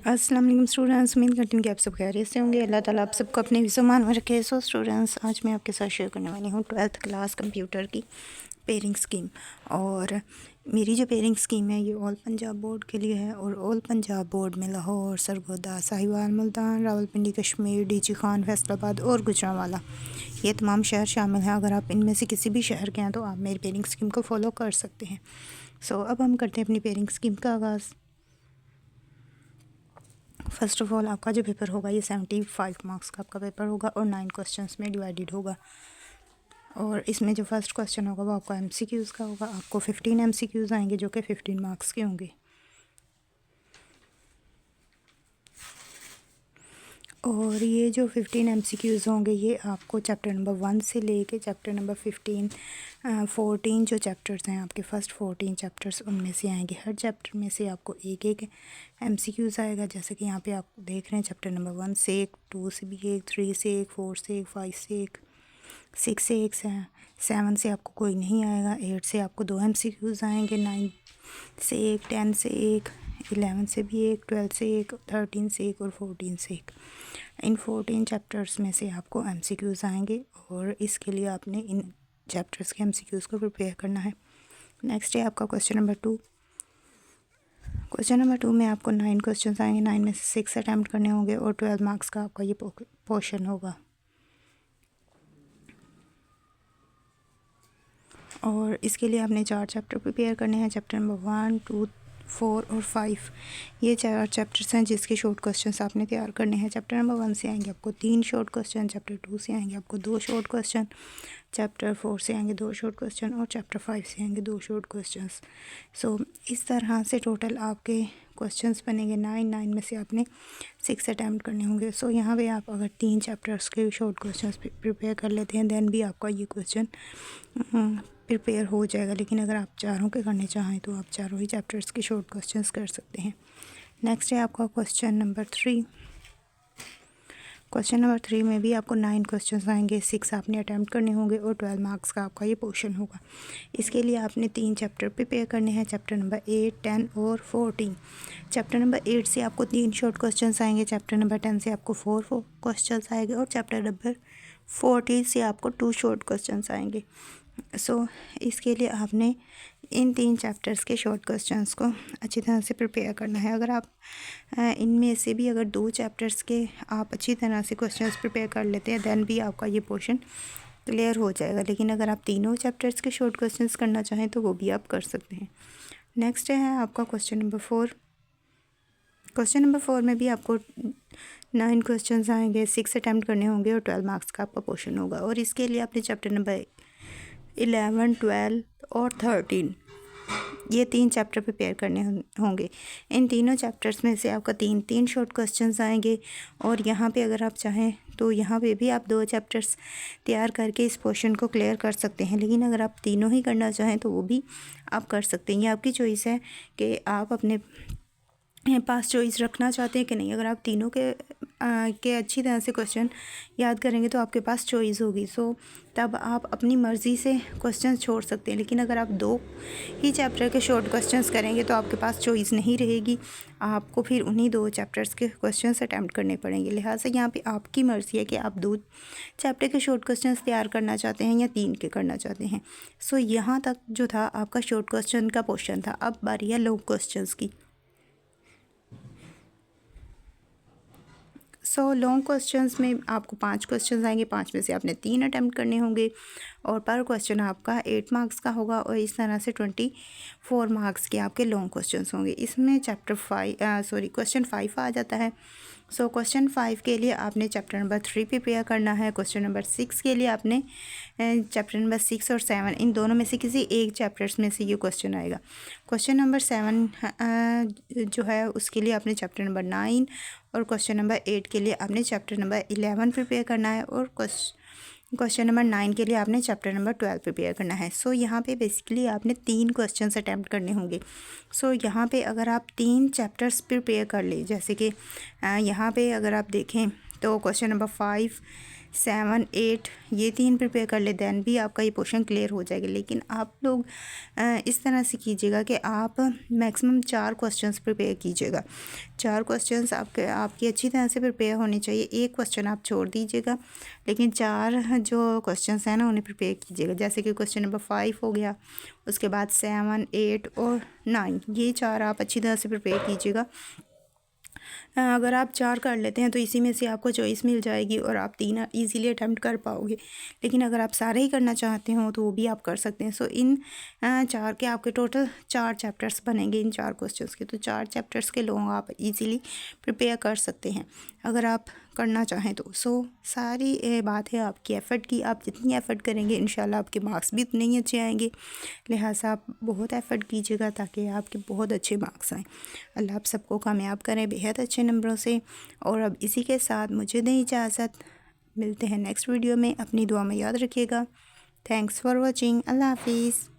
अस्सलाम वालेकुम स्टूडेंट्स, उम्मीद करती हूँ कि आप सब खैरियत से होंगे। अल्लाह ताला आप सबको अपने विज़मान में रखे। सो स्टूडेंट्स, आज मैं आपके साथ शेयर करने वाली हूँ 12th क्लास कंप्यूटर की पेयरिंग स्कीम। और मेरी जो पेयरिंग स्कीम है ये ऑल पंजाब बोर्ड के लिए है। और ऑल पंजाब बोर्ड में लाहौर, सरगोदा, साहिवाल, मुल्तान, रावलपिंडी, कश्मीर, डीजी खान, फैसलाबाद और गुजरांवाला, ये तमाम शहर शामिल हैं। अगर आप इनमें से किसी भी शहर के हैं तो आप मेरी पेयरिंग स्कीम को फॉलो कर सकते हैं। सो अब हम करते हैं अपनी पेयरिंग स्कीम का आगाज़। फ़र्स्ट ऑफ़ ऑल आपका जो पेपर होगा ये 75 मार्क्स का आपका पेपर होगा और 9 क्वेश्चंस में डिवाइडेड होगा। और इसमें जो फर्स्ट क्वेश्चन होगा वो आपका एमसीक्यूज़ का होगा। आपको 15 एमसीक्यूज़ आएंगे जो कि 15 मार्क्स के होंगे। और ये जो 15 एमसीक्यूज़ होंगे ये आपको चैप्टर नंबर 1 से लेके चैप्टर नंबर 14 जो चैप्टर्स हैं आपके फर्स्ट 14 चैप्टर्स उनमें से आएंगे। हर चैप्टर में से आपको एक एक एमसीक्यूज़ आएगा। जैसे कि यहाँ पे आप देख रहे हैं चैप्टर नंबर 1 से एक, 2 से भी एक, 3 से एक, 4 से एक, 5 से एक, 6 से एक, 7 से आपको कोई नहीं आएगा, 8 से आपको 2 एमसीक्यूज़ आएंगे, 9 से एक, 10 से एक, 11 से भी एक, 12 से एक, 13 से एक और 14 से एक। इन 14 चैप्टर्स में से आपको एमसीक्यूज़ आएंगे और इसके लिए आपने इन चैप्टर्स के एमसीक्यूज़ को प्रिपेयर करना है। नेक्स्ट है आपका क्वेश्चन नंबर 2। क्वेश्चन नंबर 2 में आपको 9 क्वेश्चन आएंगे। 9 में से 6 अटैम्प्ट करने होंगे और 12 मार्क्स का आपका ये पोर्शन होगा। और इसके लिए आपने 4 चैप्टर प्रिपेयर करने हैं। चैप्टर नंबर 1, 2, 4 और 5, ये 4 चैप्टर्स हैं जिसके शॉर्ट क्वेश्चंस आपने तैयार करने हैं। चैप्टर नंबर 1 से आएंगे आपको 3 शॉर्ट क्वेश्चन, चैप्टर 2 से आएंगे आपको 2 शॉर्ट क्वेश्चन, चैप्टर 4 से आएंगे 2 शॉर्ट क्वेश्चन और चैप्टर 5 से आएंगे 2 शॉर्ट क्वेश्चंस। सो इस तरह से टोटल आपके क्वेश्चंस बनेंगे 9 में से आपने 6 अटैम्प्ट करने होंगे। सो यहाँ पे आप अगर 3 चैप्टर्स के शॉर्ट क्वेश्चंस प्रिपेयर कर लेते हैं देन भी आपका ये क्वेश्चन प्रिपेयर हो जाएगा। लेकिन अगर आप चारों के करने चाहें तो आप चारों ही चैप्टर्स के शॉर्ट क्वेश्चंस कर सकते हैं। नेक्स्ट है आपका क्वेश्चन नंबर 3। क्वेश्चन नंबर 3 में भी आपको 9 क्वेश्चंस आएंगे, 6 आपने अटैम्प्ट करने होंगे और 12 मार्क्स का आपका ये पोर्शन होगा। इसके लिए आपने 3 चैप्टर प्रिपेयर करने हैं, चैप्टर नंबर 8, 10 और 14। चैप्टर नंबर 8 से आपको 3 शॉर्ट क्वेश्चंस आएंगे, चैप्टर नंबर 10 से आपको 4 क्वेश्चंस आएंगे और चैप्टर नंबर 14 से आपको 2 शॉर्ट क्वेश्चंस आएंगे। सो इसके लिए आपने इन 3 चैप्टर्स के शॉर्ट क्वेश्चंस को अच्छी तरह से प्रिपेयर करना है। अगर आप इनमें से भी अगर 2 चैप्टर्स के आप अच्छी तरह से क्वेश्चंस प्रिपेयर कर लेते हैं देन भी आपका ये पोर्शन क्लियर हो जाएगा। लेकिन अगर आप तीनों चैप्टर्स के शॉर्ट क्वेश्चंस करना चाहें तो वो भी आप कर सकते हैं। नेक्स्ट है आपका क्वेश्चन नंबर 4। क्वेश्चन नंबर 4 में भी आपको 9 क्वेश्चंस आएंगे, 6 अटैम्प्ट करने होंगे और 12 मार्क्स का आपका पोर्शन होगा। और इसके लिए आपने चैप्टर नंबर 11, 12 और 13 ये 3 चैप्टर प्रिपेयर करने होंगे। इन तीनों चैप्टर्स में से आपका 3 शॉर्ट क्वेश्चंस आएंगे। और यहाँ पे अगर आप चाहें तो यहाँ पे भी आप 2 चैप्टर्स तैयार करके इस पोर्शन को क्लियर कर सकते हैं। लेकिन अगर आप तीनों ही करना चाहें तो वो भी आप कर सकते हैं। ये आपकी चॉइस है कि आप अपने पास चॉइस रखना चाहते हैं कि नहीं। अगर आप तीनों के अच्छी तरह से क्वेश्चन याद करेंगे तो आपके पास चॉइस होगी। सो तब आप अपनी मर्ज़ी से क्वेश्चन छोड़ सकते हैं। लेकिन अगर आप 2 ही चैप्टर के शॉर्ट क्वेश्चंस करेंगे तो आपके पास चॉइस नहीं रहेगी, आपको फिर उन्हीं 2 चैप्टर्स के क्वेश्चंस अटैम्प्ट करने पड़ेंगे। लिहाजा यहाँ पे आपकी मर्ज़ी है कि आप 2 चैप्टर के शॉर्ट क्वेश्चंस तैयार करना चाहते हैं या 3 के करना चाहते हैं। सो यहाँ तक जो था आपका शॉर्ट क्वेश्चन का पोर्शन था। अब बारी है लॉन्ग क्वेश्चंस की। सो लॉन्ग क्वेश्चंस में आपको 5 क्वेश्चंस आएंगे, 5 में से आपने 3 अटैम्प्ट करने होंगे और पर क्वेश्चन आपका 8 मार्क्स का होगा। और इस तरह से 24 मार्क्स के आपके लॉन्ग क्वेश्चंस होंगे। इसमें क्वेश्चन 5 आ जाता है। सो क्वेश्चन 5 के लिए आपने चैप्टर नंबर 3 प्रिपेयर करना है। क्वेश्चन नंबर 6 के लिए आपने चैप्टर नंबर 6 और 7 इन दोनों में से किसी एक चैप्टर्स में से ये क्वेश्चन आएगा। क्वेश्चन नंबर 7 जो है उसके लिए आपने चैप्टर नंबर 9 और क्वेश्चन नंबर 8 के लिए आपने चैप्टर नंबर 11 प्रिपेयर करना है। और क्वेश्चन नंबर 9 के लिए आपने चैप्टर नंबर 12 प्रिपेयर करना है। सो यहाँ पे बेसिकली आपने 3 क्वेश्चंस अटैम्प्ट करने होंगे। सो यहाँ पे अगर आप 3 चैप्टर्स प्रिपेयर कर ले, जैसे कि यहाँ पे अगर आप देखें तो क्वेश्चन नंबर 5, 7, 8 ये 3 प्रिपेयर कर ले, दैन भी आपका ये पोर्शन क्लियर हो जाएगा। लेकिन आप लोग इस तरह से कीजिएगा कि आप मैक्सिमम 4 क्वेश्चंस प्रिपेयर कीजिएगा। 4 क्वेश्चंस आपकी अच्छी तरह से प्रिपेयर होने चाहिए। एक क्वेश्चन आप छोड़ दीजिएगा, लेकिन 4 जो क्वेश्चंस हैं ना उन्हें प्रिपेयर कीजिएगा। जैसे कि क्वेश्चन नंबर 5 हो गया, उसके बाद 7, 8 और 9, ये 4 आप अच्छी तरह से प्रिपेयर कीजिएगा। अगर आप 4 कर लेते हैं तो इसी में से आपको चॉइस मिल जाएगी और आप 3 ईज़िली अटैम्प्ट कर पाओगे। लेकिन अगर आप सारे ही करना चाहते हो तो वो भी आप कर सकते हैं। सो इन 4 के आपके टोटल 4 चैप्टर्स बनेंगे इन 4 क्वेश्चंस के। तो 4 चैप्टर्स के लोग आप ईज़िली प्रिपेयर कर सकते हैं अगर आप करना चाहें तो। सो सारी बात है आपकी एफ़र्ट की। आप जितनी एफ़र्ट करेंगे इंशाल्लाह आपके मार्क्स भी उतने ही अच्छे आएंगे। लिहाजा आप बहुत एफ़र्ट कीजिएगा ताकि आपके बहुत अच्छे मार्क्स आएँ। अल्लाह आप सबको कामयाब करें बेहद अच्छे नंबरों से। और अब इसी के साथ मुझे दें इजाज़त, मिलते हैं नेक्स्ट वीडियो में। अपनी दुआ में याद रखिएगा। Thanks for watching. अल्लाह हाफिज़।